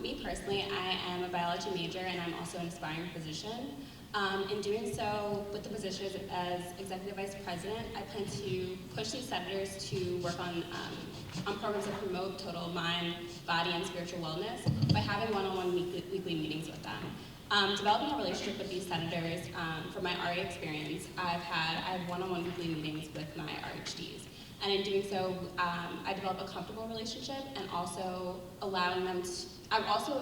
Me personally, I am a biology major and I'm also an aspiring physician. In doing so, with the position as Executive Vice President, I plan to push these senators to work on programs that promote total mind, body, and spiritual wellness by having one-on-one weekly meetings with them. Developing a relationship with these senators, from my RA experience, I have one-on-one weekly meetings with my RHDs. And in doing so, I develop a comfortable relationship and also allowing them to, I also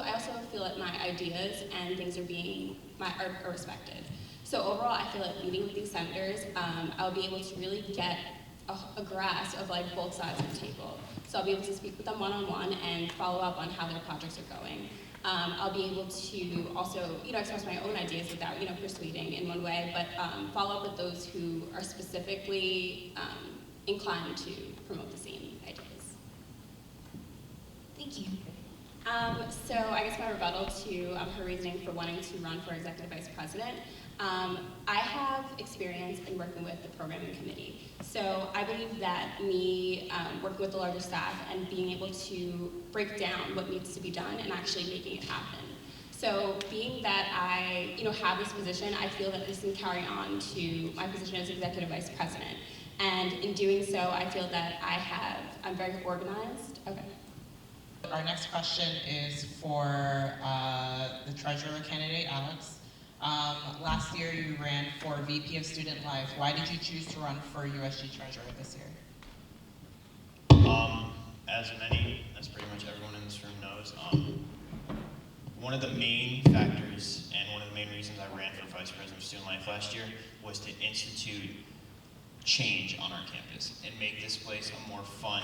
feel that my ideas and things are respected. So overall, I feel like meeting with these senators, I'll be able to really get a grasp of like both sides of the table. So I'll be able to speak with them one-on-one and follow up on how their projects are going. I'll be able to also, express my own ideas without, persuading in one way, but follow up with those who are specifically inclined to promote the same ideas. Thank you. So I guess my rebuttal to her reasoning for wanting to run for Executive Vice President, I have experience in working with the programming committee. So I believe that me working with the larger staff and being able to break down what needs to be done and actually making it happen. So being that I have this position, I feel that this can carry on to my position as Executive Vice President. And in doing so, I feel that I'm very organized. Okay. Our next question is for the treasurer candidate, Alex. Last year you ran for VP of Student Life. Why did you choose to run for USG treasurer this year? As pretty much everyone in this room knows, one of the main factors and one of the main reasons I ran for Vice President of Student Life last year was to institute change on our campus and make this place a more fun,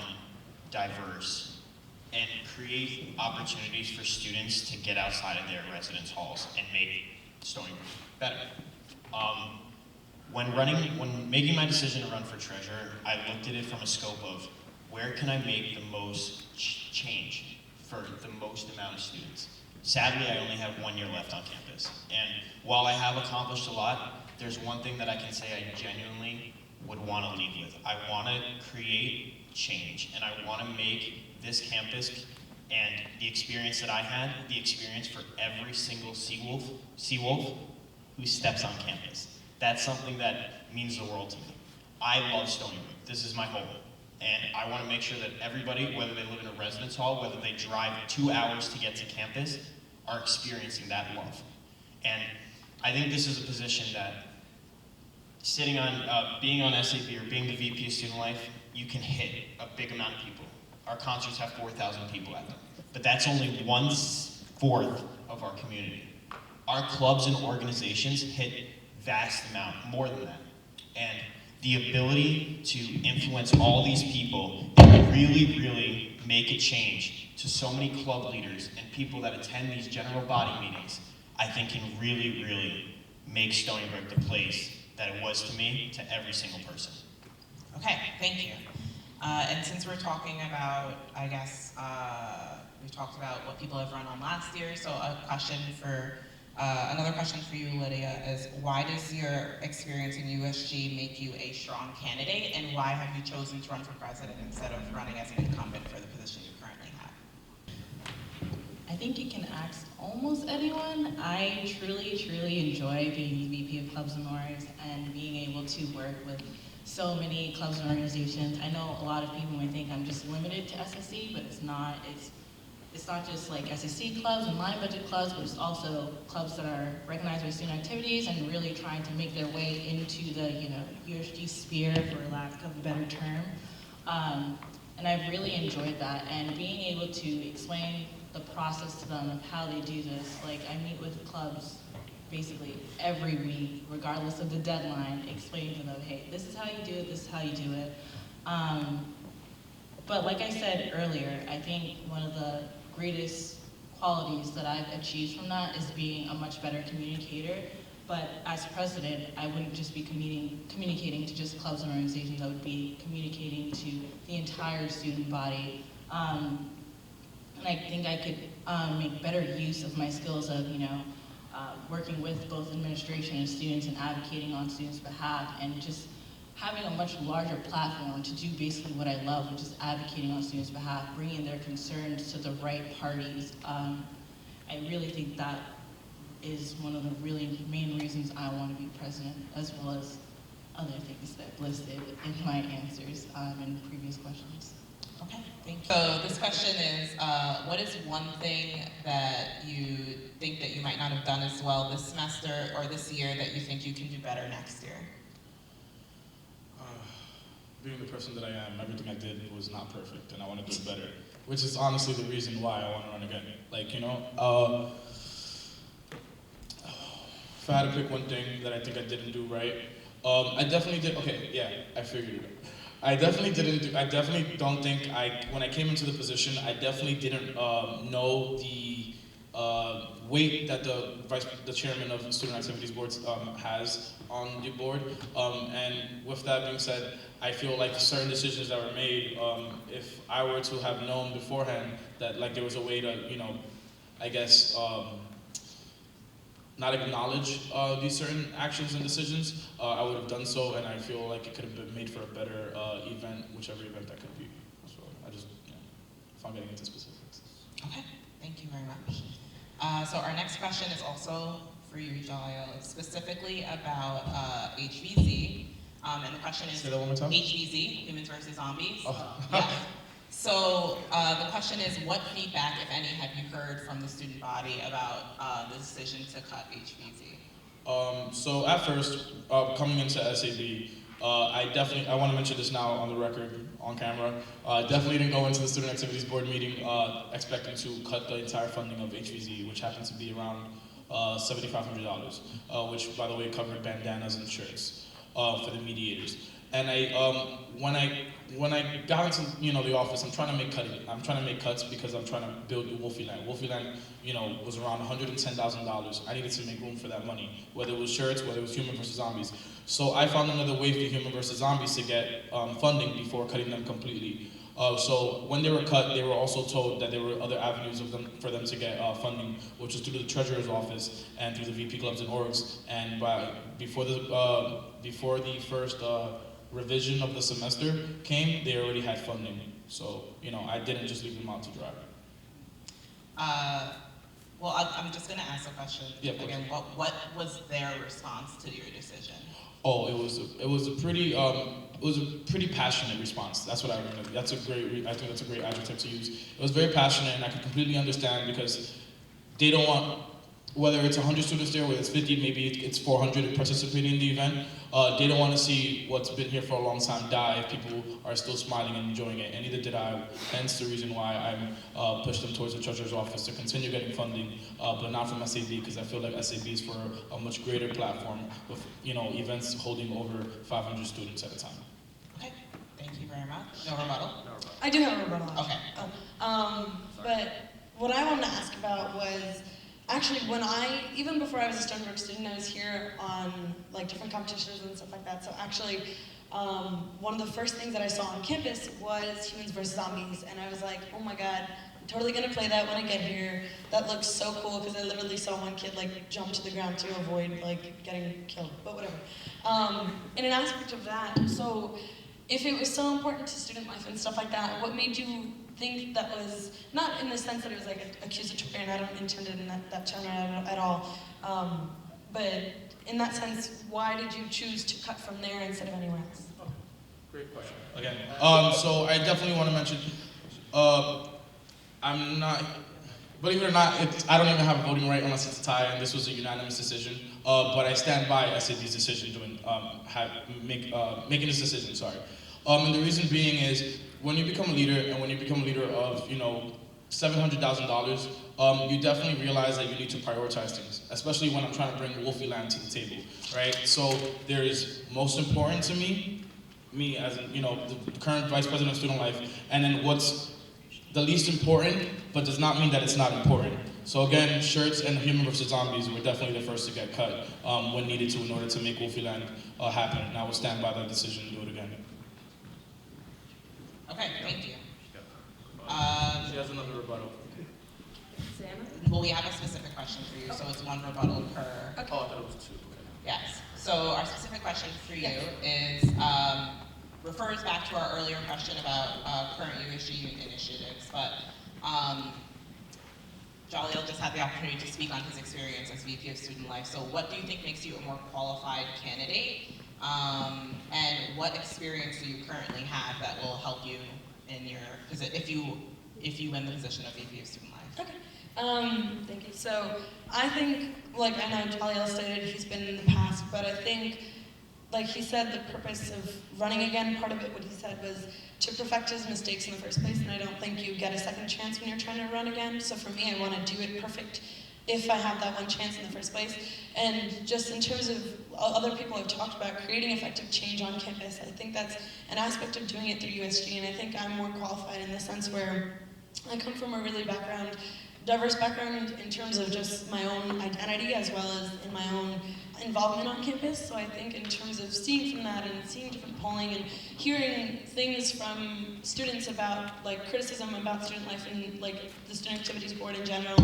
diverse, and create opportunities for students to get outside of their residence halls and make Stony Brook better. When making my decision to run for treasurer, I looked at it from a scope of where can I make the most change for the most amount of students. Sadly, I only have 1 year left on campus. And while I have accomplished a lot, there's one thing that I can say I genuinely would want to lead with. I want to create change, and I want to make this campus and the experience that I had, the experience for every single Seawolf who steps on campus. That's something that means the world to me. I love Stony Brook. This is my home. And I want to make sure that everybody, whether they live in a residence hall, whether they drive 2 hours to get to campus, are experiencing that love. And I think this is a position that being on SAP or being the VP of Student Life, you can hit a big amount of people. Our concerts have 4,000 people at them, but that's only 1/4 of our community. Our clubs and organizations hit vast amount, more than that. And the ability to influence all these people and really, really make a change to so many club leaders and people that attend these general body meetings, I think can really, really make Stony Brook the place that it was to me, to every single person. Okay, thank you. And since we're talking about, I guess, we talked about what people have run on last year, so another question for you, Lydia, is why does your experience in USG make you a strong candidate, and why have you chosen to run for president instead of running as an incumbent for the position you currently have? I think you can ask almost anyone. I truly, truly enjoy being the VP of Clubs and Mores and being able to work with so many clubs and organizations. I know a lot of people may think I'm just limited to SSC, but it's not. It's not just like SSC clubs and line budget clubs, but it's also clubs that are recognized by student activities and really trying to make their way into the USG sphere, for lack of a better term. And I've really enjoyed that, and being able to explain the process to them of how they do this. Like, I meet with clubs basically every week, regardless of the deadline, explaining to them, hey, this is how you do it, this is how you do it. But like I said earlier, I think one of the greatest qualities that I've achieved from that is being a much better communicator. But as president, I wouldn't just be communicating to just clubs and organizations, I would be communicating to the entire student body. And I think I could make better use of my skills of, working with both administration and students and advocating on students' behalf, and just having a much larger platform to do basically what I love, which is advocating on students' behalf, bringing their concerns to the right parties. I really think that is one of the really main reasons I want to be president, as well as other things that I've listed in my answers in previous questions. Okay, thank you. So this question is, what is one thing that you think that you might not have done as well this semester or this year that you think you can do better next year? Being the person that I am, everything I did was not perfect, and I want to do it better, which is honestly the reason why I want to run again. Like, you know, if I had to pick one thing that I think I didn't do right, I definitely did, okay, yeah, I figured it out. I definitely don't think when I came into the position, I definitely didn't know the weight that the chairman of the Student Activities Board has on the board. And with that being said, I feel like certain decisions that were made, if I were to have known beforehand that like there was a way to, you know, I guess, not acknowledge these certain actions and decisions, I would have done so, and I feel like it could have been made for a better event, whichever event that could be. So I just, you know, if I'm getting into specifics. Okay, thank you very much. So our next question is also for you, Jalio. It's specifically about HVZ, and the question is, say that one more time? HVZ, Humans versus Zombies. Oh. Yeah. So the question is, what feedback, if any, have you heard from the student body about the decision to cut HVZ? So at first, coming into SAB, I want to mention this now on the record, on camera, definitely didn't go into the Student Activities Board meeting expecting to cut the entire funding of HVZ, which happened to be around $7,500, which, by the way, covered bandanas and shirts for the mediators. And when I got into, you know, the office, I'm trying to make cuts because I'm trying to build Wolfieland. Wolfieland, you know, was around $110,000. I needed to make room for that money, whether it was shirts, whether it was Human versus Zombies. So I found another way for Human versus Zombies to get funding before cutting them completely. So when they were cut, they were also told that there were other avenues for them to get funding, which was through the Treasurer's Office and through the VP clubs and orgs. And before the first revision of the semester came, they already had funding. So, you know, I didn't just leave them out to dry. Well, I'm just going to ask a question. Yeah, again. What was their response to your decision? Oh, it was a pretty passionate response. That's what I remember. I think that's a great adjective to use. It was very passionate, and I could completely understand because they don't want, whether it's 100 students there, whether it's 50, maybe it's 400 participating in the event, they don't want to see what's been here for a long time die if people are still smiling and enjoying it, and neither did I. Hence the reason why I pushed them towards the Treasurer's Office to continue getting funding, but not from SAB, because I feel like SAB is for a much greater platform with, you know, events holding over 500 students at a time. Okay, thank you very much. No rebuttal? I do have a rebuttal. Okay. But what I wanted to ask about was, actually, even before I was a Stonework student, I was here on like different competitions and stuff like that. So actually, one of the first things that I saw on campus was Humans versus Zombies, and I was like, oh my god, I'm totally gonna play that when I get here. That looks so cool, because I literally saw one kid like jump to the ground to avoid like getting killed, but whatever. In an aspect of that, so if it was so important to student life and stuff like that, what made you think that was, not in the sense that it was like accusatory, and I don't intend it in that tone at all, but in that sense, why did you choose to cut from there instead of anywhere else? Oh, great question. Again, so I definitely want to mention, I'm not, believe it or not, I don't even have a voting right unless it's a tie, and this was a unanimous decision. But I stand by SAB's decision making this decision. Sorry. And the reason being is when you become a leader, and when you become a leader of, you know, $700,000, you definitely realize that you need to prioritize things, especially when I'm trying to bring Wolfieland to the table, right? So there is most important to me as, you know, the current Vice President of Student Life, and then what's the least important, but does not mean that it's not important. So again, shirts and Human versus Zombies were definitely the first to get cut when needed to in order to make Wolfieland happen, and I will stand by that decision and do it again. Okay, thank you. She has another rebuttal. Well, we have a specific question for you, so it's one rebuttal per. Okay. Oh, I thought it was two. Yes. So our specific question for you Yes. is, refers back to our earlier question about current USG initiatives, but Jaleel just had the opportunity to speak on his experience as VP of Student Life. So what do you think makes you a more qualified candidate? And what experience do you currently have that will help you in your, if you win the position of VP of Student Life? Okay. Thank you. So I think, like I know Jaleel stated he's been in the past, but I think, like he said, the purpose of running again, part of it, what he said was to perfect his mistakes in the first place, and I don't think you get a second chance when you're trying to run again. So for me, I want to do it perfect if I have that one chance in the first place. And just in terms of other people have talked about creating effective change on campus, I think that's an aspect of doing it through USG, and I think I'm more qualified in the sense where I come from a really diverse background in terms of just my own identity as well as in my own involvement on campus. So I think in terms of seeing from that and seeing different polling and hearing things from students about like criticism about student life and like the student activities board in general,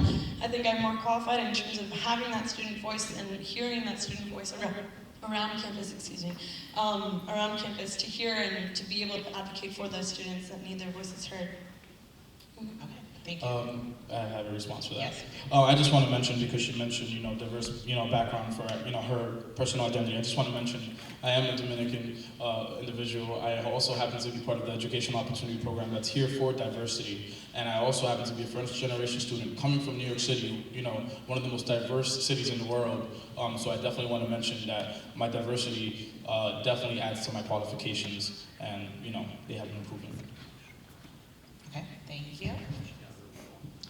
I think I'm more qualified in terms of having that student voice and hearing that student voice around campus, around campus to hear and to be able to advocate for those students that need their voices heard. Okay, thank you. I have a response for that. Yes. I just want to mention, because she mentioned, diverse, background for, her personal identity. I just want to mention, I am a Dominican individual. I also happen to be part of the Educational Opportunity Program that's here for diversity. And I also happen to be a first-generation student coming from New York City, one of the most diverse cities in the world. So I definitely want to mention that my diversity definitely adds to my qualifications, and, they have an improvement. Okay, thank you.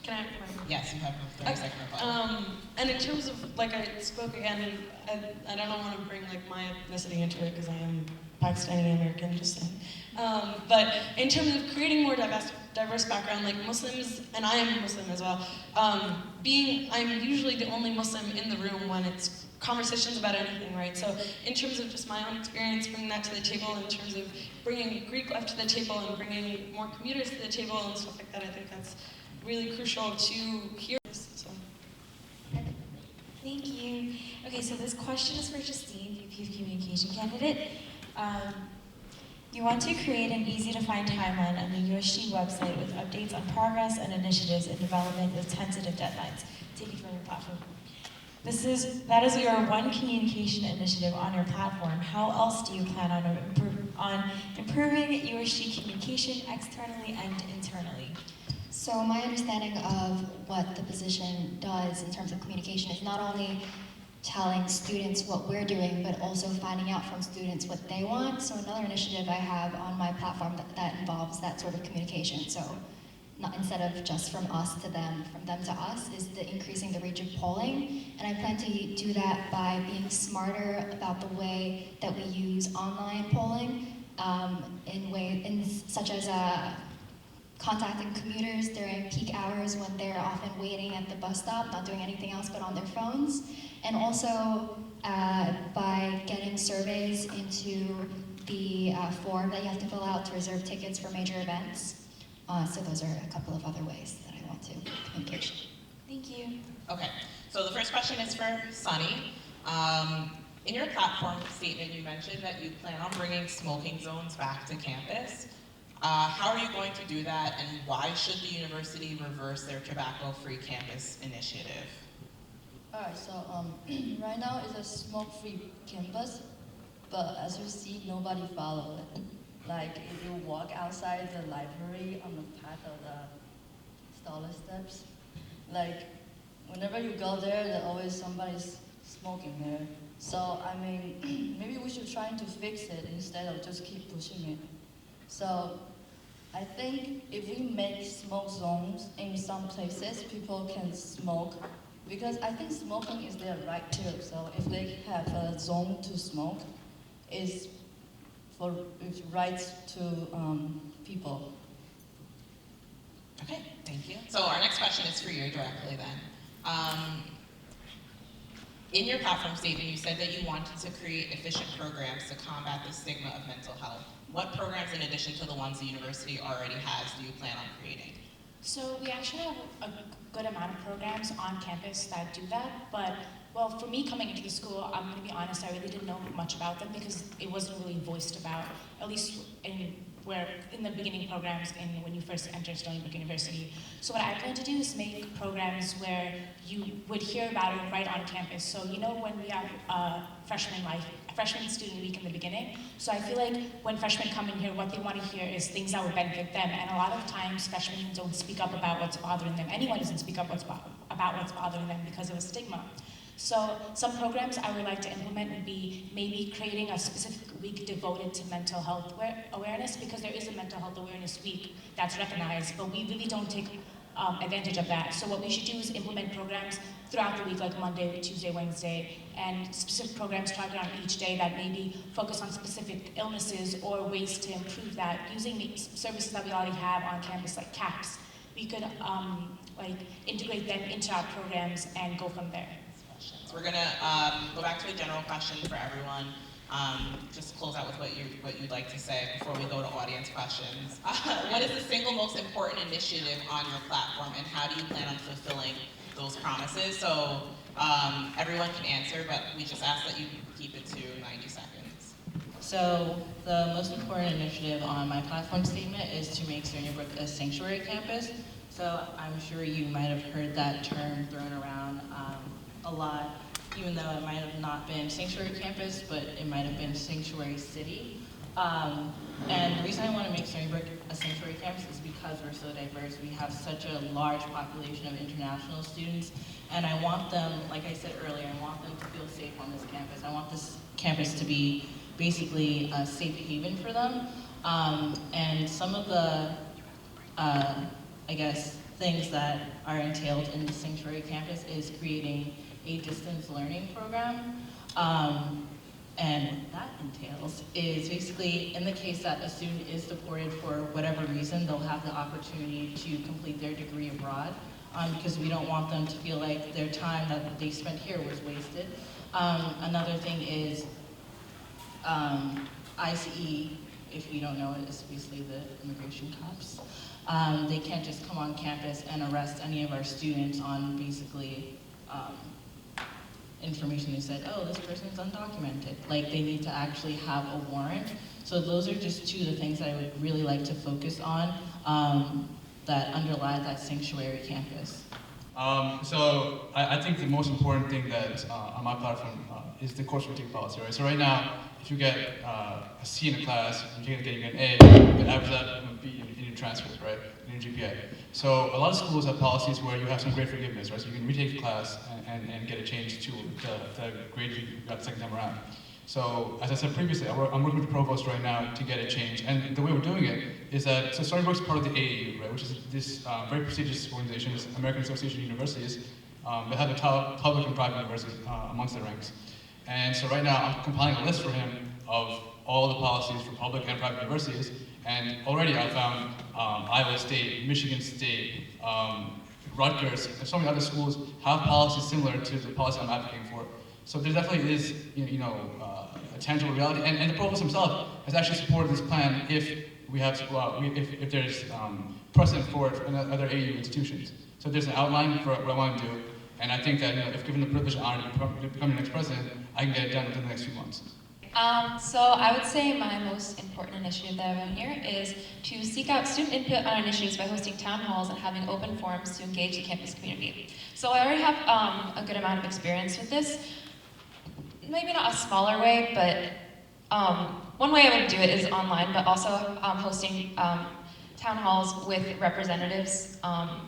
Can I have my Yes, you have a 30-second rebuttal. And in terms of, like I spoke again, and I don't want to bring like my ethnicity into it because I am Pakistani American, just saying. But in terms of creating more diverse background, like Muslims, and I am Muslim as well, I'm usually the only Muslim in the room when it's conversations about anything, right? So in terms of just my own experience, bringing that to the table, in terms of bringing Greek life to the table and bringing more commuters to the table and stuff like that, I think that's really crucial to hear this. So. Thank you. Okay, so this question is for Justine, VP of Communication candidate. You want to create an easy-to-find timeline on the USG website with updates on progress and initiatives in development with tentative deadlines. Taken from your platform. That is your one communication initiative on your platform. How else do you plan on improving USG communication externally and internally? So my understanding of what the position does in terms of communication is not only telling students what we're doing, but also finding out from students what they want. So another initiative I have on my platform that involves that sort of communication. So not instead of just from us to them, from them to us, is the increasing the reach of polling. And I plan to do that by being smarter about the way that we use online polling, such as contacting commuters during peak hours when they're often waiting at the bus stop, not doing anything else but on their phones. And also by getting surveys into the form that you have to fill out to reserve tickets for major events. So those are a couple of other ways that I want to communicate. Thank you. Okay, so the first question is for Sunny. In your platform statement, you mentioned that you plan on bringing smoking zones back to campus. How are you going to do that, and why should the university reverse their tobacco-free campus initiative? Alright, so right now it's a smoke-free campus, but as you see, nobody follow it. Like if you walk outside the library on the path of the stairless steps, like whenever you go there, there's always somebody's smoking there. So I mean, maybe we should try to fix it instead of just keep pushing it. So I think if we make smoke zones in some places, people can smoke, because I think smoking is their right too. So if they have a zone to smoke, it's rights to people. Okay, thank you. So our next question is for you directly then. In your platform statement, you said that you wanted to create efficient programs to combat the stigma of mental health. What programs, in addition to the ones the university already has, do you plan on creating? So we actually have a good amount of programs on campus that do that, but well, for me coming into the school, I'm gonna be honest, I really didn't know much about them because it wasn't really voiced about, at least in the beginning programs and when you first enter Stony Brook University. So what I plan to do is make programs where you would hear about it right on campus. So you know when we have freshman student week in the beginning. So I feel like when freshmen come in here, what they want to hear is things that would benefit them. And a lot of times freshmen don't speak up about what's bothering them. Anyone doesn't speak up about what's bothering them because of a stigma. So some programs I would like to implement would be maybe creating a specific week devoted to mental health awareness, because there is a mental health awareness week that's recognized, but we really don't take advantage of that. So what we should do is implement programs throughout the week, like Monday, Tuesday, Wednesday, and specific programs targeted on each day that maybe focus on specific illnesses or ways to improve that using the services that we already have on campus, like CAPS. We could like integrate them into our programs and go from there. So we're gonna go back to a general question for everyone. Just to close out with what you'd like to say before we go to audience questions. What is the single most important initiative on your platform, and how do you plan on fulfilling those promises? So everyone can answer, but we just ask that you keep it to 90 seconds. So the most important initiative on my platform statement is to make Stony Brook a sanctuary campus. So I'm sure you might have heard that term thrown around a lot, even though it might have not been sanctuary campus, but it might have been sanctuary city. And the reason I want to make Stony Brook a sanctuary campus is because we're so diverse. We have such a large population of international students, and I want them, like I said earlier, I want them to feel safe on this campus. I want this campus to be basically a safe haven for them. And some of the, I guess, things that are entailed in the sanctuary campus is creating a distance learning program. And what that entails is basically, in the case that a student is deported for whatever reason, they'll have the opportunity to complete their degree abroad, because we don't want them to feel like their time that they spent here was wasted. Another thing is ICE, if you don't know it, is basically the immigration cops. They can't just come on campus and arrest any of our students on basically information. They said, oh, this person's undocumented. Like, they need to actually have a warrant. So those are just two of the things that I would really like to focus on that underlie that sanctuary campus. So I think the most important thing that on my platform is the course rotating policy, right? So right now, if you get a C in a class, and you're getting an A, the average of that would be in your transcript, right? In your GPA. So a lot of schools have policies where you have some grade forgiveness, right? So you can retake the class and get a change to the grade you got the second time around. So as I said previously, I'm working with the provost right now to get a change. And the way we're doing it is that, so Stony Brook's part of the AAU, right? Which is this very prestigious organization, this American Association of Universities. They have the top public and private universities amongst their ranks. And so right now, I'm compiling a list for him of all the policies for public and private universities. And already I found Iowa State, Michigan State, Rutgers, and so many other schools have policies similar to the policy I'm advocating for. So there definitely is, a tangible reality. And the provost himself has actually supported this plan if we have, if there's precedent for it in other AU institutions. So there's an outline for what I want to do. And I think that if given the privilege and honor to become the next president, I can get it done within the next few months. So I would say my most important initiative that I have on here is to seek out student input on initiatives by hosting town halls and having open forums to engage the campus community. So I already have a good amount of experience with this. Maybe not a smaller way, but one way I would do it is online, but also hosting town halls with representatives.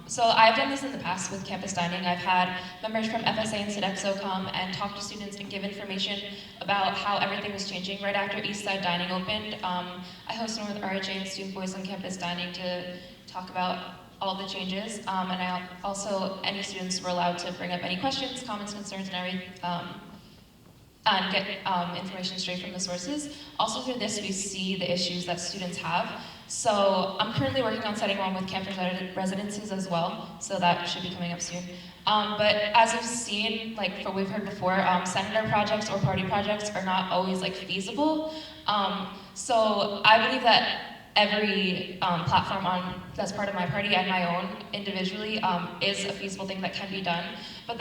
So I've done this in the past with campus dining. I've had members from FSA and Sodexo come and talk to students and give information about how everything was changing right after Eastside Dining opened. I hosted one with RHA and Student Voice on campus dining to talk about all the changes. And I also, any students were allowed to bring up any questions, comments, concerns, and everything. And get information straight from the sources. Also through this, we see the issues that students have. So I'm currently working on setting one with campus residences as well, so that should be coming up soon. But as we've seen, like what we've heard before, senator projects or party projects are not always like feasible. So I believe that every platform that's part of my party and my own individually is a feasible thing that can be done. But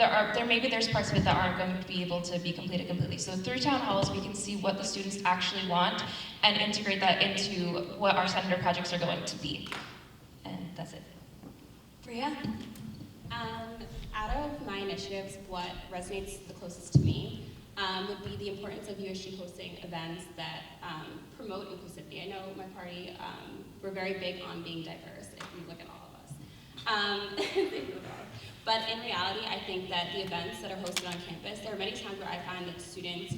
maybe there's parts of it that aren't going to be able to be completed completely. So through town halls, we can see what the students actually want and integrate that into what our senator projects are going to be. And that's it. Bria? Out of my initiatives, what resonates the closest to me would be the importance of USG hosting events that promote inclusivity. I know my party, we're very big on being diverse, if you look at all of us. But in reality, I think that the events that are hosted on campus, there are many times where I find that students,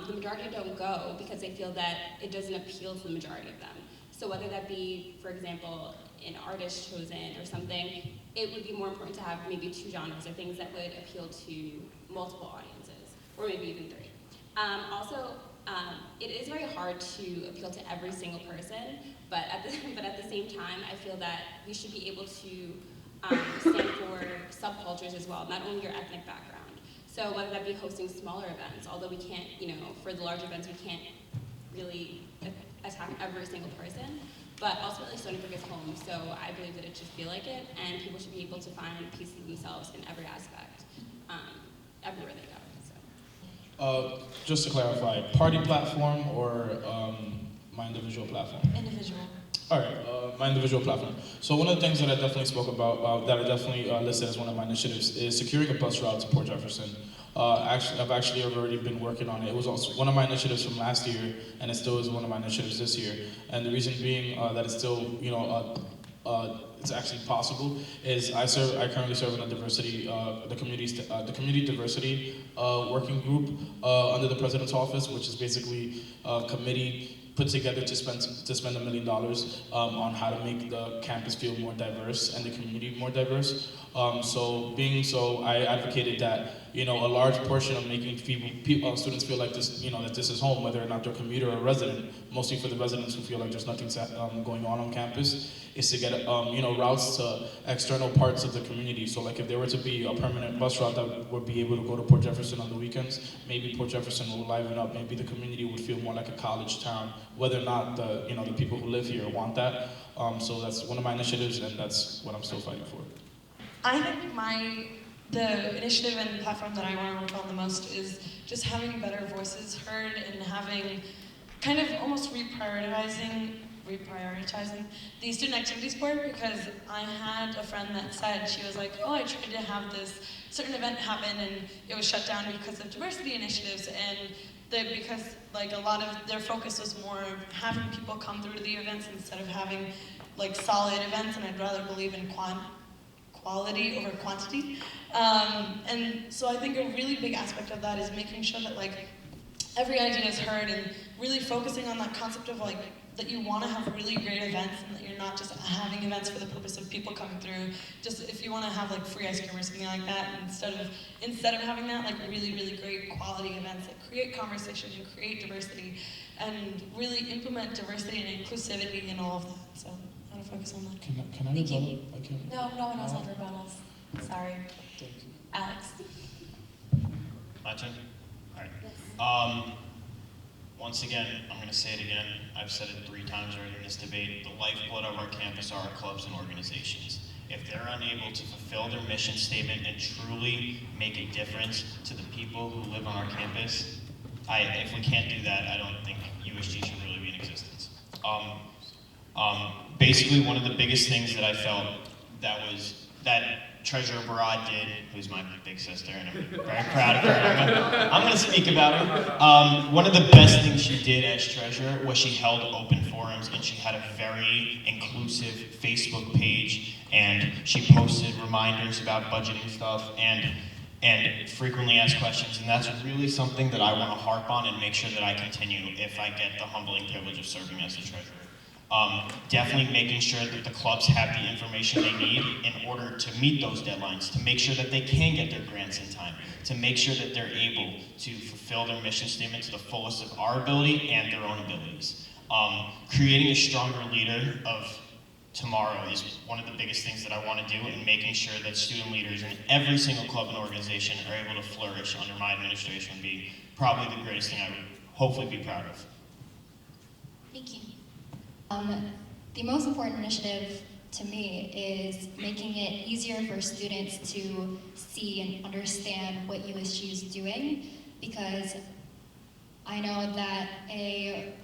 the majority don't go because they feel that it doesn't appeal to the majority of them. So whether that be, for example, an artist chosen or something, it would be more important to have maybe 2 genres or things that would appeal to multiple audiences, or maybe even 3. It is very hard to appeal to every single person, but at the same time, I feel that we should be able to stand for subcultures as well, not only your ethnic background. So whether that be hosting smaller events, although we can't, for the large events, we can't really attack every single person, but ultimately Stony Brook is home, so I believe that it should feel like it, and people should be able to find pieces of themselves in every aspect, everywhere they go. So. Just to clarify, party platform or my individual platform? Individual. All right, my individual platform. So one of the things that I definitely spoke about, that I definitely listed as one of my initiatives, is securing a bus route to Port Jefferson. I've actually already been working on it. It was also one of my initiatives from last year, and it still is one of my initiatives this year. And the reason being that it's still, it's actually possible, is I currently serve in a diversity, the community diversity working group under the president's office, which is basically a committee put together to spend $1 million on how to make the campus feel more diverse and the community more diverse. I advocated that a large portion of making students feel like this, that this is home, whether or not they're a commuter or a resident, mostly for the residents who feel like there's nothing going on campus, is to get routes to external parts of the community. So like if there were to be a permanent bus route that would be able to go to Port Jefferson on the weekends, maybe Port Jefferson will liven up. Maybe the community would feel more like a college town, whether or not the people who live here want that. So that's one of my initiatives, and that's what I'm still fighting for. I think the initiative and platform that I want to work on the most is just having better voices heard and having kind of almost reprioritizing the student activities board, because I had a friend that said, she was like, oh, I tried to have this certain event happen and it was shut down because of diversity initiatives, and because like a lot of their focus was more of having people come through to the events instead of having like solid events, and I'd rather believe in quality over quantity. And so I think a really big aspect of that is making sure that like every idea is heard and really focusing on that concept of like that you want to have really great events and that you're not just having events for the purpose of people coming through. Just if you want to have like free ice cream or something like that, instead of having that, like really, really great quality events that create conversation and create diversity and really implement diversity and inclusivity in all of that. So I want to focus on that. Can I rebuttal? No one else has rebuttals. Sorry. Thank you. Alex? My turn? All right. Once again, I'm going to say it again. I've said it 3 times already in this debate. The lifeblood of our campus are our clubs and organizations. If they're unable to fulfill their mission statement and truly make a difference to the people who live on our campus, if we can't do that, I don't think USG should really be in existence. Basically, one of the biggest things that I felt that Treasurer Barad did, who's my big sister, and I'm very proud of her. I'm going to speak about her. One of the best things she did as treasurer was she held open forums, and she had a very inclusive Facebook page, and she posted reminders about budgeting stuff and frequently asked questions, and that's really something that I want to harp on and make sure that I continue if I get the humbling privilege of serving as the treasurer. Definitely making sure that the clubs have the information they need in order to meet those deadlines, to make sure that they can get their grants in time, to make sure that they're able to fulfill their mission statement to the fullest of our ability and their own abilities. Creating a stronger leader of tomorrow is one of the biggest things that I want to do, and making sure that student leaders in every single club and organization are able to flourish under my administration would be probably the greatest thing I would hopefully be proud of. Thank you. the most important initiative to me is making it easier for students to see and understand what USG is doing, because I know that a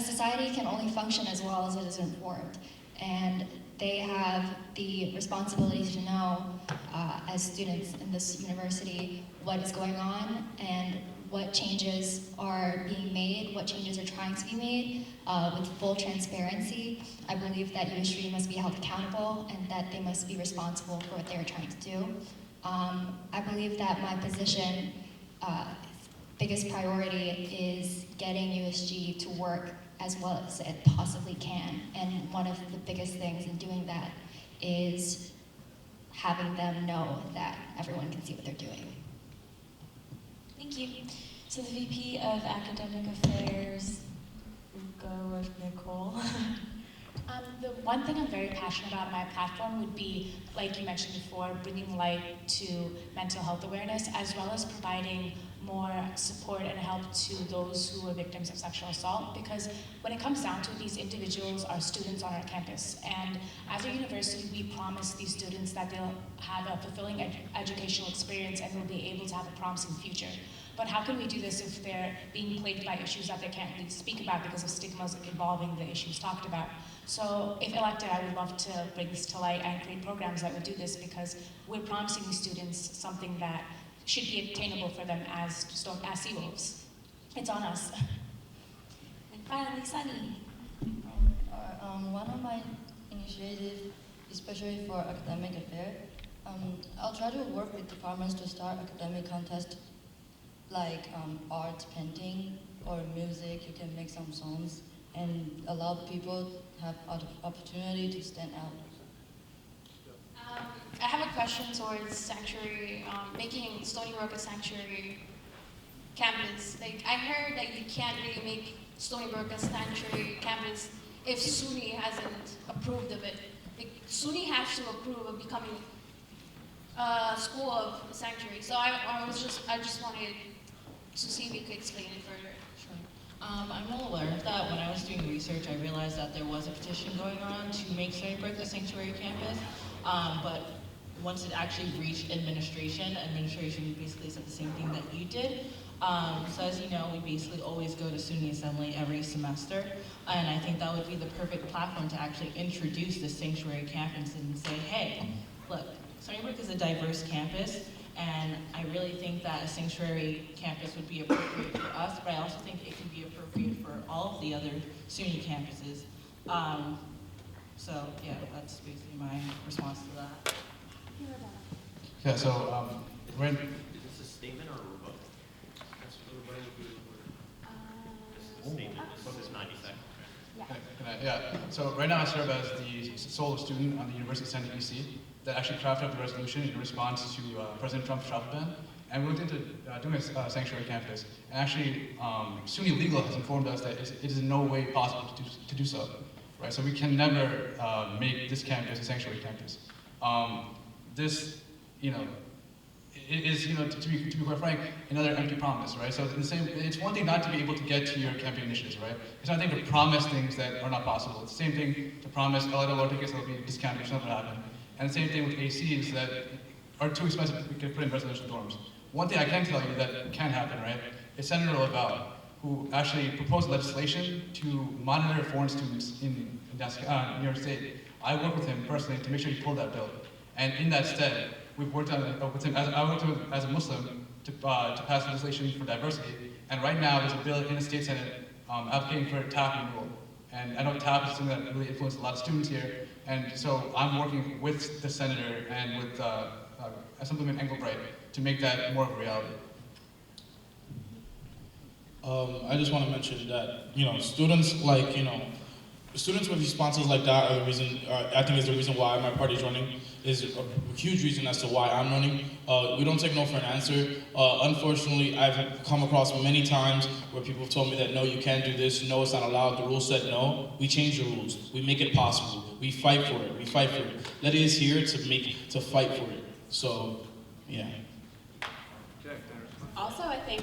society can only function as well as it is informed, and they have the responsibility to know, as students in this university, what is going on and what changes are being made, what changes are trying to be made, with full transparency. I believe that USG must be held accountable and that they must be responsible for what they're trying to do. I believe that my position, biggest priority is getting USG to work as well as it possibly can. And one of the biggest things in doing that is having them know that everyone can see what they're doing. Thank you. So the VP of Academic Affairs, we'll go with Nicole. The one thing I'm very passionate about on my platform would be, like you mentioned before, bringing light to mental health awareness, as well as providing more support and help to those who are victims of sexual assault, because when it comes down to it, these individuals are students on our campus, and as a university we promise these students that they'll have a fulfilling educational experience and they'll be able to have a promising future. But how can we do this if they're being plagued by issues that they can't really speak about because of stigmas involving the issues talked about? So if elected, I would love to bring this to light and create programs that would do this, because we're promising these students something that should be attainable for them as sea wolves. It's on us. And finally, Sunny. One of my initiatives, especially for academic affairs, I'll try to work with departments to start academic contests like art, painting, or music. You can make some songs and allow people to have opportunity to stand out. I have a question towards sanctuary, making Stony Brook a sanctuary campus. Like, I heard that you can't really make Stony Brook a sanctuary campus if SUNY hasn't approved of it. Like, SUNY has to approve of becoming a school of sanctuary. So I just wanted to see if you could explain it further. I'm well aware of that. When I was doing research, I realized that there was a petition going on to make Stony Brook a sanctuary campus, but once it actually reached administration basically said the same thing that you did. So as you know, we basically always go to SUNY Assembly every semester, and I think that would be the perfect platform to actually introduce the sanctuary campus and say, hey, look, Stony Brook is a diverse campus, and I really think that a sanctuary campus would be appropriate for us, but I also think it could be appropriate for all of the other SUNY campuses. So yeah, that's basically my response to that. Yeah, so when Is this a statement or a rebuttal? Statement. This is 90 seconds. Yeah, so right now I serve as the sole student on the University of San Diego that actually crafted up the resolution in response to President Trump's travel ban. And we looked into doing a sanctuary campus. And actually, SUNY Legal has informed us that it is in no way possible to do so. Right? So we can never make this campus a sanctuary campus. This, it is, to be quite frank, another empty promise, right? So it's one thing not to be able to get to your campaign initiatives, right? It's another thing to promise things that are not possible. It's the same thing to promise LIL tickets that will be discounted if something happen. And the same thing with ACs that are too expensive to get put in residential dorms. One thing I can tell you that can happen, right, is Senator Laval, who actually proposed legislation to monitor foreign students in New York State. I worked with him personally to make sure he pulled that bill. And in that stead, we've worked with him, I worked with him as a Muslim to pass legislation for diversity. And right now, there's a bill in the state Senate advocating for TAP renewal. And I know TAP is something that really influenced a lot of students here. And so I'm working with the senator and with Assemblyman Engelbright to make that more of a reality. I just want to mention that, students students with responses like that are the reason, I think is the reason why my party is running, is a huge reason as to why I'm running. We don't take no for an answer. Unfortunately, I've come across many times where people have told me that no, you can't do this, no, it's not allowed, the rules said no. We change the rules, we make it possible, we fight for it, That is here to fight for it. So, yeah. Also, I think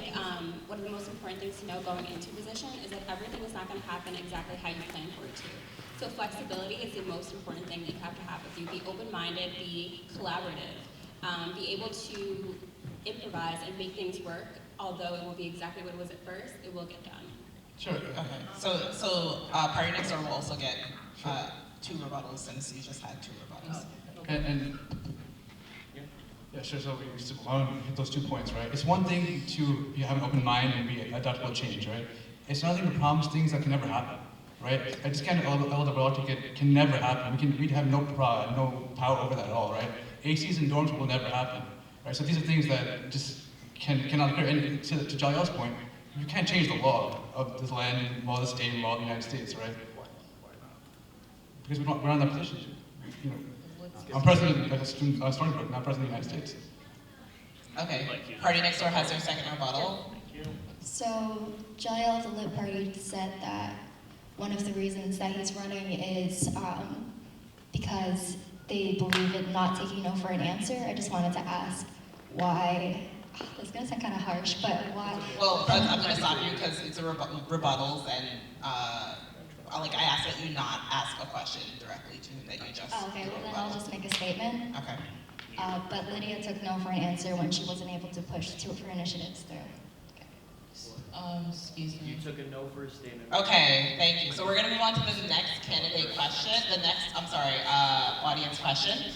one of the most important things to know going into a position is that everything is not going to happen exactly how you plan for it to. So flexibility is the most important thing that you have to have with you. Be open-minded, be collaborative, be able to improvise and make things work. Although it won't be exactly what it was at first, it will get done. Sure. Okay, so Party Next Door will also get 2 rebuttals since you just had 2 rebuttals. And yeah, sure. So I want to hit those 2 points, right? It's one thing to have an open mind and be adaptable to change, right? It's another thing to promise things that can never happen, right? This kind of eligibility can never happen. We have no power over that at all, right? ACs and dorms will never happen, right? So these are things that just cannot occur. And to Jalil's point, you can't change the law of this land, law of the state, law of the United States, right? Because we're not in that position. You know, I'm president of Stony Brook, not president of the United States. Okay, Party Next Door has their second rebuttal. So, Jalil of the Lit Party said that one of the reasons that he's running is because they believe in not taking no for an answer. I just wanted to ask why. This is gonna sound kind of harsh, but why? Well, I'm gonna stop you because it's a rebuttals, and I ask that you not ask a question directly to him, that you just. Oh, okay, well then I'll just make a statement. Okay. But Lydia took no for an answer when she wasn't able to push 2 of her initiatives through. Excuse me. You took a no for a statement. Okay, thank you. So we're gonna move on to the next candidate question. Audience question.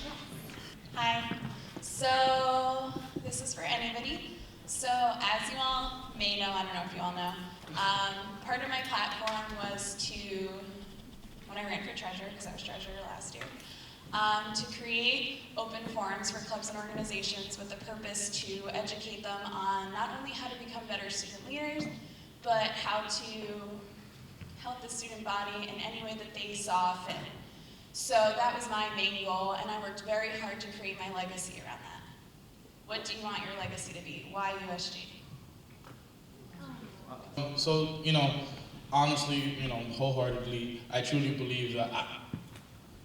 Hi. So this is for anybody. So as you all may know, I don't know if you all know, part of my platform was to, when I ran for treasurer, because I was treasurer last year, to create open forums for clubs and organizations with the purpose to educate them on not only how to become better student leaders, but how to help the student body in any way that they saw fit. So that was my main goal, and I worked very hard to create my legacy around that. What do you want your legacy to be? Why USG? So, honestly, wholeheartedly, I truly believe that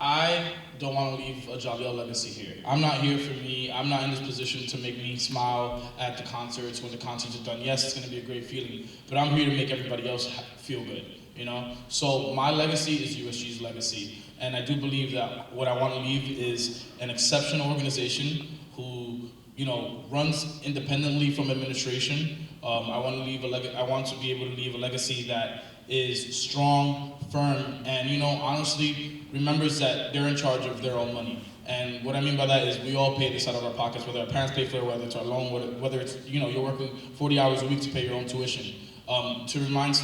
I don't want to leave a Jalil legacy here. I'm not here for me. I'm not in this position to make me smile at the concerts when the concerts are done. Yes, it's going to be a great feeling, but I'm here to make everybody else feel good, So my legacy is USG's legacy, and I do believe that what I want to leave is an exceptional organization who, runs independently from administration. I want to be able to leave a legacy that is strong, firm, and honestly remembers that they're in charge of their own money. And what I mean by that is we all pay this out of our pockets, whether our parents pay for it, whether it's our loan, whether it's you're working 40 hours a week to pay your own tuition. To remind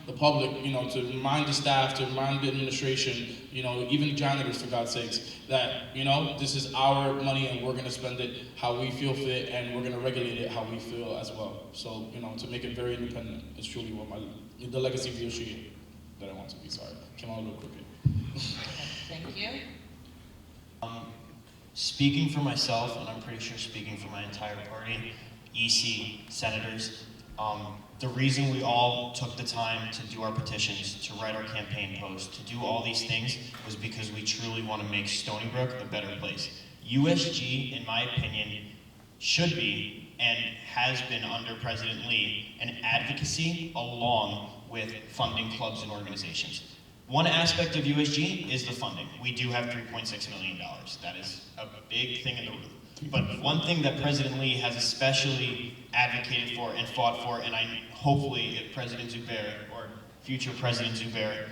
the public, to remind the staff, to remind the administration, even janitors, for God's sakes, that this is our money and we're going to spend it how we feel fit, and we're going to regulate it how we feel as well. So to make it very independent is truly what the legacy of USG that I want to be. Sorry, came out a little crooked. Thank you. Speaking for myself, and I'm pretty sure speaking for my entire party, EC, senators, the reason we all took the time to do our petitions, to write our campaign posts, to do all these things was because we truly want to make Stony Brook a better place. USG, in my opinion, should be and has been under President Lee an advocacy along with funding clubs and organizations. One aspect of USG is the funding. We do have $3.6 million. That is a big thing in the room. But one thing that President Lee has especially advocated for and fought for, and hopefully if President Zubair or future President Zubair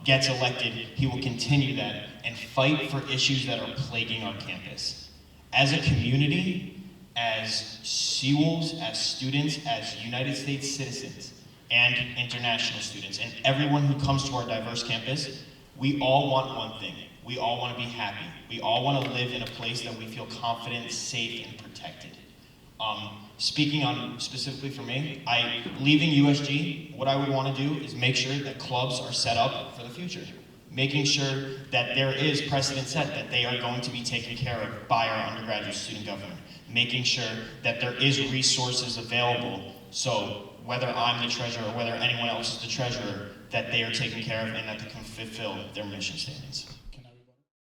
gets elected, he will continue that and fight for issues that are plaguing our campus. As a community, as Seawolves, as students, as United States citizens, and international students, and everyone who comes to our diverse campus, we all want one thing. We all want to be happy. We all want to live in a place that we feel confident, safe, and protected. Speaking on specifically for me, leaving USG, what I would want to do is make sure that clubs are set up for the future. Making sure that there is precedent set that they are going to be taken care of by our undergraduate student government. Making sure that there is resources available, so whether I'm the treasurer or whether anyone else is the treasurer, that they are taken care of and that they can fulfill their mission statements.